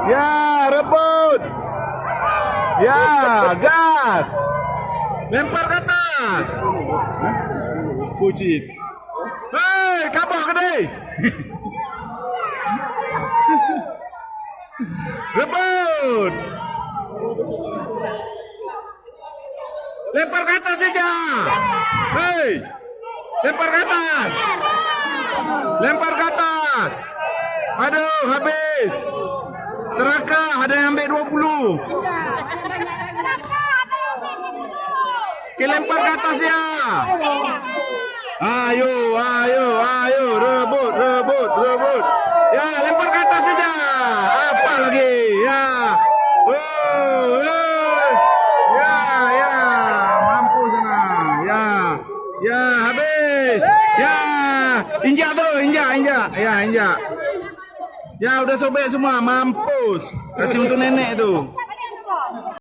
Ya, rebut. Ya, gas. Lempar ke atas. Puji. Hei, kapal gede. Rebut. Lempar ke atas saja. Hei. Lempar ke atas. Lempar ke atas. Aduh, habis. Serakah, ada yang ambil 20. Oke, lempar ke atas ya. Ayo, ayo, ayo, rebut, rebut, rebut. Ya, lempar ke atas saja. Apa lagi? Ya. Oh, ya, ya, mampu sana. Ya, ya, habis. Ya, injak tu, injak, injak. Ya, injak. Ya, udah sobek semua, mampus. Kasih untuk nenek tu.